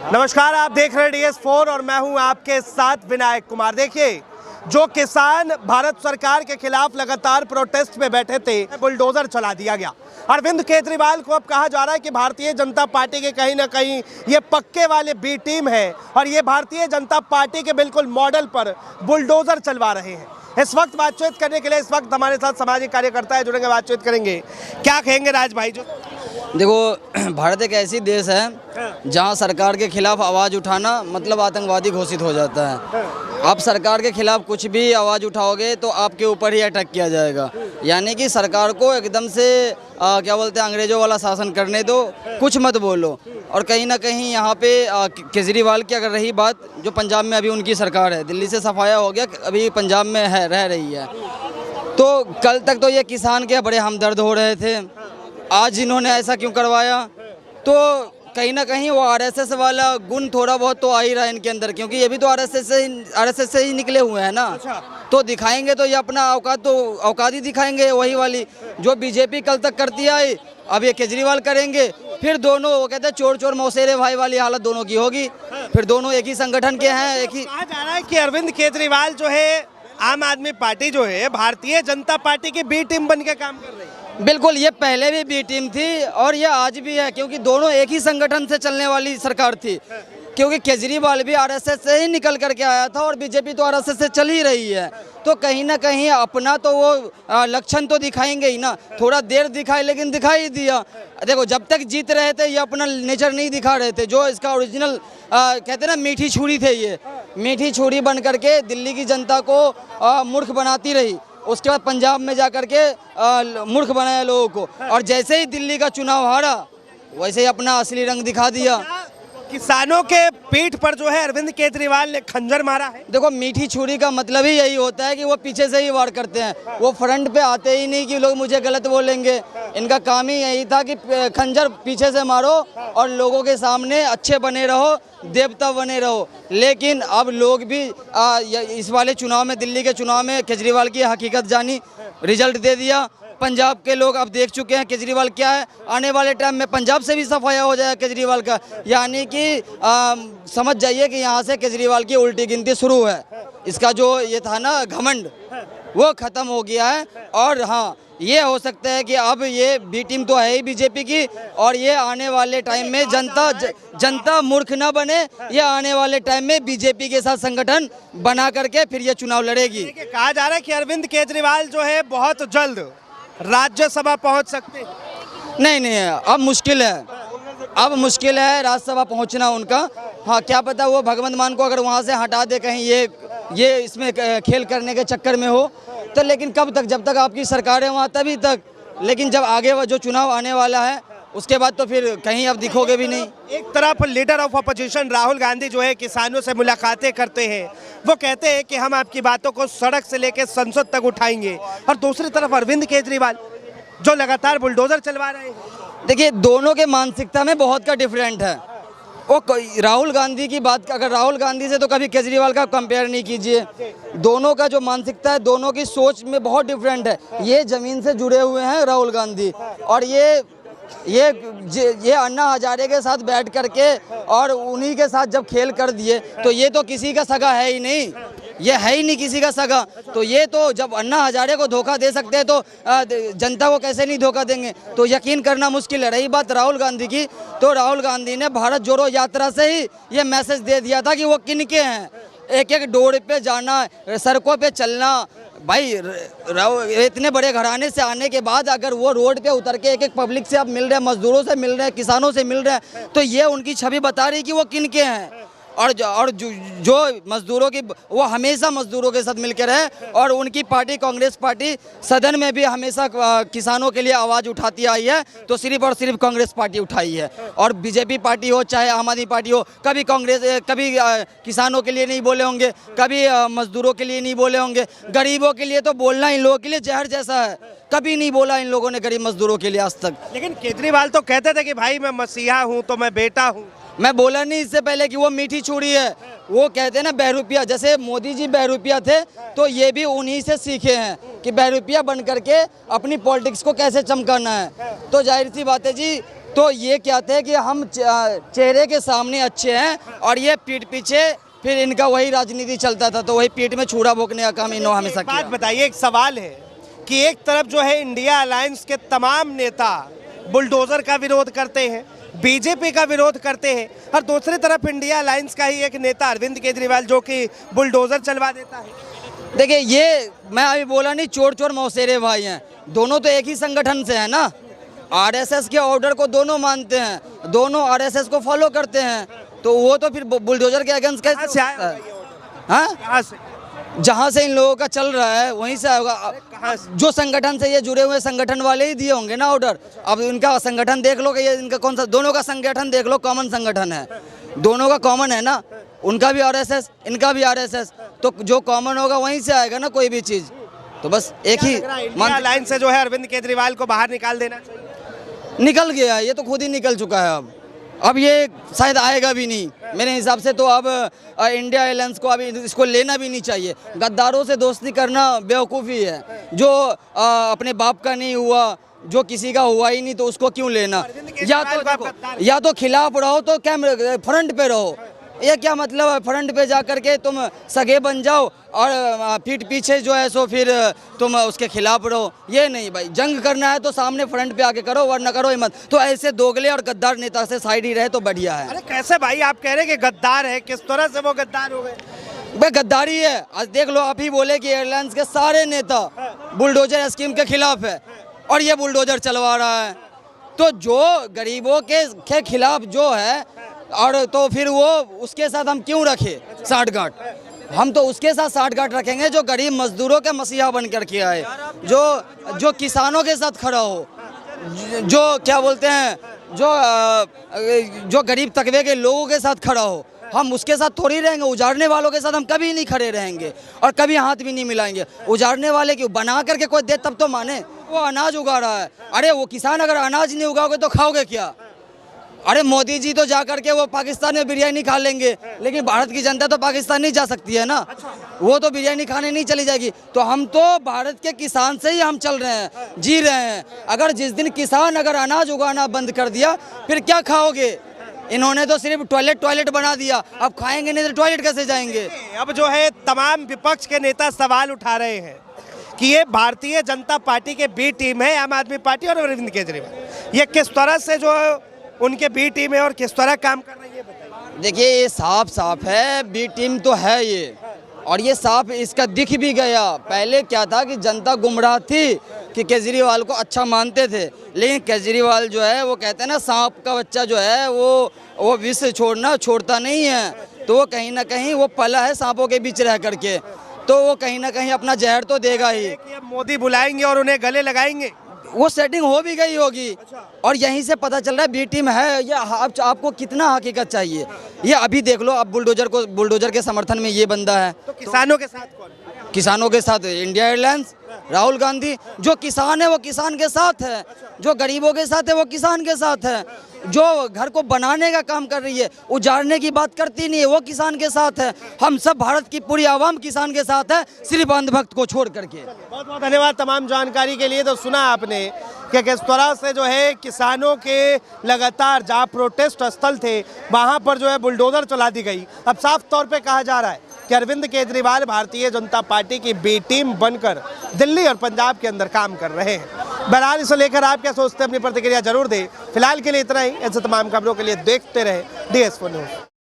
नमस्कार, आप देख रहे हैं DS4 और मैं हूं आपके साथ विनायक कुमार। देखिए, जो किसान भारत सरकार के खिलाफ लगातार प्रोटेस्ट में बैठे थे, बुलडोजर चला दिया गया। अरविंद केजरीवाल को अब कहा जा रहा है कि भारतीय जनता पार्टी के कहीं ना कहीं ये पक्के वाले बी टीम है और ये भारतीय जनता पार्टी के बिल्कुल मॉडल पर बुलडोजर चलवा रहे हैं। इस वक्त बातचीत करने के लिए इस वक्त हमारे साथ सामाजिक कार्यकर्ता है, जुड़ेंगे, बातचीत करेंगे। क्या कहेंगे राज भाई? जो देखो, भारत एक ऐसी देश है जहां सरकार के खिलाफ आवाज़ उठाना मतलब आतंकवादी घोषित हो जाता है। आप सरकार के खिलाफ कुछ भी आवाज़ उठाओगे तो आपके ऊपर ही अटैक किया जाएगा। यानी कि सरकार को एकदम से क्या बोलते हैं, अंग्रेज़ों वाला शासन करने दो, कुछ मत बोलो। और कहीं ना कहीं यहाँ पे केजरीवाल की अगर रही बात, जो पंजाब में अभी उनकी सरकार है, दिल्ली से सफाया हो गया, अभी पंजाब में है, रह रही है। तो कल तक तो ये किसान के बड़े हमदर्द हो रहे थे, आज इन्होंने ऐसा क्यों करवाया? तो कहीं ना कहीं वो आरएसएस वाला गुण थोड़ा बहुत तो आ ही रहा है इनके अंदर, क्योंकि ये भी तो आरएसएस से ही निकले हुए हैं ना। तो दिखाएंगे तो ये अपना औकात ही दिखाएंगे, वही वाली जो बीजेपी कल तक करती आई, अब ये केजरीवाल करेंगे। फिर दोनों, वो कहते हैं चोर चोर मौसेरे भाई वाली हालत दोनों की होगी। फिर दोनों एक ही संगठन के हैं, एक ही। कहा जा रहा है कि अरविंद केजरीवाल जो है, आम आदमी पार्टी जो है, भारतीय जनता पार्टी की बी टीम बन के काम कर रही है। बिल्कुल, ये पहले भी बी टीम थी और ये आज भी है, क्योंकि दोनों एक ही संगठन से चलने वाली सरकार थी। क्योंकि केजरीवाल भी आरएसएस से ही निकल करके आया था और बीजेपी तो आरएसएस से चल ही रही है। तो कहीं ना कहीं अपना तो वो लक्षण तो दिखाएंगे ही ना। थोड़ा देर दिखाए लेकिन दिखाई ही दिया। देखो, जब तक जीत रहे थे ये अपना नेचर नहीं दिखा रहे थे, जो इसका ओरिजिनल कहते हैं ना, मीठी छुरी थे। ये मीठी छुरी बन करके दिल्ली की जनता को मूर्ख बनाती रही। उसके बाद पंजाब में जा कर के मूर्ख बनाया लोगों को, और जैसे ही दिल्ली का चुनाव हारा वैसे ही अपना असली रंग दिखा दिया। किसानों के पीठ पर जो है अरविंद केजरीवाल ने खंजर मारा है। देखो, मीठी छुरी का मतलब ही यही होता है कि वो पीछे से ही वार करते हैं, वो फ्रंट पे आते ही नहीं कि लोग मुझे गलत बोलेंगे। इनका काम ही यही था कि खंजर पीछे से मारो और लोगों के सामने अच्छे बने रहो, देवता बने रहो। लेकिन अब लोग भी इस वाले चुनाव में, दिल्ली के चुनाव में केजरीवाल की हकीकत जानी, रिजल्ट दे दिया। पंजाब के लोग अब देख चुके हैं केजरीवाल क्या है। आने वाले टाइम में पंजाब से भी सफाया हो जाएगा केजरीवाल का। यानी कि समझ जाइए कि यहाँ से केजरीवाल की उल्टी गिनती शुरू है। इसका जो ये था ना घमंड, वो ख़त्म हो गया है। और हाँ, ये हो सकता है कि अब ये बी टीम तो है ही बीजेपी की, और ये आने वाले टाइम में जनता मूर्ख ना बने, ये आने वाले टाइम में बीजेपी के साथ संगठन बना करके फिर ये चुनाव लड़ेगी। कहा जा रहा है कि अरविंद केजरीवाल जो है बहुत जल्द राज्यसभा पहुंच सकते हैं। नहीं, अब मुश्किल है राज्यसभा पहुंचना उनका। हाँ, क्या पता वो भगवंत मान को अगर वहां से हटा दे, कहीं ये इसमें खेल करने के चक्कर में हो तो। लेकिन कब तक? जब तक आपकी सरकार है वहाँ तभी तक। लेकिन जब आगे वो जो चुनाव आने वाला है उसके बाद तो फिर कहीं अब दिखोगे भी नहीं। एक तरफ leader of opposition Rahul Gandhi जो है किसानों से मुलाकातें करते हैं, वो कहते हैं कि हम आपकी बातों को सड़क से लेकर संसद तक उठाएंगे, और दूसरी तरफ अरविंद केजरीवाल जो लगातार बुलडोजर चलवा रहे हैं। देखिए, दोनों के मानसिकता में बहुत का डिफरेंट है। वो राहुल गांधी की बात, अगर राहुल गांधी से तो कभी केजरीवाल का कंपेयर नहीं कीजिए। दोनों का जो मानसिकता है, दोनों की सोच में बहुत डिफरेंट है। ये ज़मीन से जुड़े हुए हैं राहुल गांधी, और ये अन्ना हजारे के साथ बैठ करके और उन्हीं के साथ जब खेल कर दिए तो ये तो किसी का सगा है ही नहीं, ये है ही नहीं किसी का सगा। तो ये तो जब अन्ना हजारे को धोखा दे सकते हैं तो जनता को कैसे नहीं धोखा देंगे? तो यकीन करना मुश्किल है। रही बात राहुल गांधी की, तो राहुल गांधी ने भारत जोड़ो यात्रा से ही ये मैसेज दे दिया था कि वो किनके हैं। एक एक डोर पे जाना, सड़कों पे चलना। भाई, इतने बड़े घराने से आने के बाद अगर वो रोड पे उतर के एक एक पब्लिक से अब मिल रहे हैं, मजदूरों से मिल रहे हैं, किसानों से मिल रहे हैं, तो ये उनकी छवि बता रही कि वो किनके हैं। और जो मजदूरों की, वो हमेशा मजदूरों के साथ मिलकर रहे, और उनकी पार्टी कांग्रेस पार्टी सदन में भी हमेशा किसानों के लिए आवाज़ उठाती आई है, तो सिर्फ और सिर्फ कांग्रेस पार्टी उठाई है। और बीजेपी पार्टी हो चाहे आम आदमी पार्टी हो, कभी किसानों के लिए नहीं बोले होंगे, कभी मजदूरों के लिए नहीं बोले होंगे। गरीबों के लिए तो बोलना इन लोगों के लिए जहर जैसा है। कभी नहीं बोला इन लोगों ने गरीब मजदूरों के लिए आज तक। लेकिन केजरीवाल तो कहते थे कि भाई मैं मसीहा हूँ तो मैं बेटा हूँ। मैं बोला नहीं इससे पहले कि वो मीठी छुरी है। वो कहते हैं ना बहरूपिया, जैसे मोदी जी बहरूपिया थे तो ये भी उन्हीं से सीखे हैं कि बहरूपिया बन करके अपनी पॉलिटिक्स को कैसे चमकाना है। तो जाहिर सी बात है जी, तो ये कहते हैं कि हम चेहरे के सामने अच्छे हैं और ये पीठ पीछे फिर इनका वही राजनीति चलता था, तो वही पीठ में छुरा भोंकने का काम इन्होंने हमेशा किया। बात बताइए, एक सवाल है कि एक तरफ जो है इंडिया अलायंस के तमाम नेता बुलडोजर का विरोध करते हैं, बीजेपी का विरोध करते हैं, और दूसरी तरफ इंडिया अलायंस का ही एक नेता अरविंद केजरीवाल जो कि बुलडोजर चलवा देता है। देखिए, ये मैं अभी बोला नहीं, चोर चोर मौसेरे भाई हैं, दोनों तो एक ही संगठन से हैं ना। आरएसएस के ऑर्डर को दोनों मानते हैं, दोनों आरएसएस को फॉलो करते हैं, तो वो तो फिर बुलडोजर के अगेंस्ट कैसे आया? हाँ, जहाँ से इन लोगों का चल रहा है वहीं से होगा। जो संगठन से ये जुड़े हुए संगठन वाले ही दिए होंगे ना ऑर्डर। अब इनका संगठन देख लो कि ये इनका कौन सा, दोनों का संगठन देख लो, कॉमन संगठन है, दोनों का कॉमन है ना। उनका भी आरएसएस, इनका भी आरएसएस, तो जो कॉमन होगा वहीं से आएगा ना कोई भी चीज़। तो बस एक ही अलायंस से जो है अरविंद केजरीवाल को बाहर निकाल देना चाहिए। निकल गया है, ये तो खुद ही निकल चुका है। अब ये शायद आएगा भी नहीं मेरे हिसाब से। तो अब इंडिया अलायंस को अभी इसको लेना भी नहीं चाहिए। गद्दारों से दोस्ती करना बेवकूफ़ी है। जो अपने बाप का नहीं हुआ, जो किसी का हुआ ही नहीं, तो उसको क्यों लेना? या तो खिलाफ रहो तो क्या फ्रंट पे रहो। ये क्या मतलब है फ्रंट पे जा कर के तुम सगे बन जाओ और पीठ पीछे जो है सो फिर तुम उसके खिलाफ रहो? ये नहीं भाई, जंग करना है तो सामने फ्रंट पे आके करो, वरना करो ही मत। तो ऐसे दोगले और गद्दार नेता से साइड ही रहे तो बढ़िया है। अरे कैसे भाई, आप कह रहे हैं कि गद्दार है, किस तरह से वो गद्दार हो गए? भाई गद्दारी है। आज देख लो, आप ही बोले कि एयरलाइंस के सारे नेता बुलडोजर स्कीम के खिलाफ है और ये बुलडोजर चलवा रहा है। तो जो गरीबों के खिलाफ जो है, और तो फिर वो उसके साथ हम क्यों रखे साठगांठ? हम तो उसके साथ साठगांठ रखेंगे जो गरीब मजदूरों के मसीहा बन कर के आए, जो किसानों के साथ खड़ा हो, जो क्या बोलते हैं, जो गरीब तबके के लोगों के साथ खड़ा हो। हम उसके साथ थोड़ी रहेंगे। उजाड़ने वालों के साथ हम कभी नहीं खड़े रहेंगे और कभी हाथ भी नहीं मिलाएंगे। उजाड़ने वाले क्यों, बना करके कोई दे तब तो माने। वो अनाज उगा रहा है, अरे वो किसान अगर अनाज नहीं उगाओगे तो खाओगे क्या? अरे मोदी जी तो जा करके वो पाकिस्तान में बिरयानी खा लेंगे, लेकिन भारत की जनता तो पाकिस्तान नहीं जा सकती है ना। वो तो बिरयानी खाने नहीं चली जाएगी। तो हम तो भारत के किसान से ही हम चल रहे हैं, जी रहे हैं। अगर जिस दिन किसान अगर अनाज उगाना बंद कर दिया, फिर क्या खाओगे? इन्होंने तो सिर्फ टॉयलेट बना दिया, अब खाएंगे नहीं तो टॉयलेट कैसे जाएंगे? अब जो है तमाम विपक्ष के नेता सवाल उठा रहे हैं कि ये भारतीय जनता पार्टी के बी टीम है, आम आदमी पार्टी और अरविंद केजरीवाल, ये किस तरह से जो उनके बी टीम है और किस तरह काम कर रही है? देखिए, ये साफ है, बी टीम तो है ये, और ये साफ इसका दिख भी गया। पहले क्या था कि जनता गुमराह थी कि केजरीवाल को अच्छा मानते थे, लेकिन केजरीवाल जो है वो कहते हैं ना, सांप का बच्चा जो है वो विष छोड़ता नहीं है। तो वो कहीं ना कहीं वो पला है सांपों के बीच रह करके, तो वो कहीं ना कहीं अपना जहर तो देगा ही। मोदी बुलाएंगे और उन्हें गले लगाएंगे, वो सेटिंग हो भी गई होगी। और यहीं से पता चल रहा है बी टीम है। ये आपको कितना हकीकत चाहिए? ये अभी देख लो, अब बुलडोजर के समर्थन में ये बंदा है, तो किसानों के साथ कौन? किसानों के साथ इंडिया एयरलाइंस, राहुल गांधी। जो किसान है वो किसान के साथ है, जो गरीबों के साथ है वो किसान के साथ है, जो घर को बनाने का काम कर रही है, उजाड़ने की बात करती नहीं है, वो किसान के साथ है। हम सब भारत की पूरी आवाम किसान के साथ है, सिर्फ अंधभक्त को छोड़ करके। बहुत बहुत धन्यवाद तमाम जानकारी के लिए। तो सुना आपने कि किस तरह से जो है किसानों के लगातार जहाँ प्रोटेस्ट स्थल थे वहाँ पर जो है बुलडोजर चला दी गई। अब साफ तौर पे कहा जा रहा है कि अरविंद केजरीवाल भारतीय जनता पार्टी की बी टीम बनकर दिल्ली और पंजाब के अंदर काम कर रहे हैं। बहरहाल इसे लेकर आप क्या सोचते हैं, अपनी प्रतिक्रिया जरूर दें। फिलहाल के लिए इतना ही। ऐसे तमाम खबरों के लिए देखते रहे DS4 न्यूज़।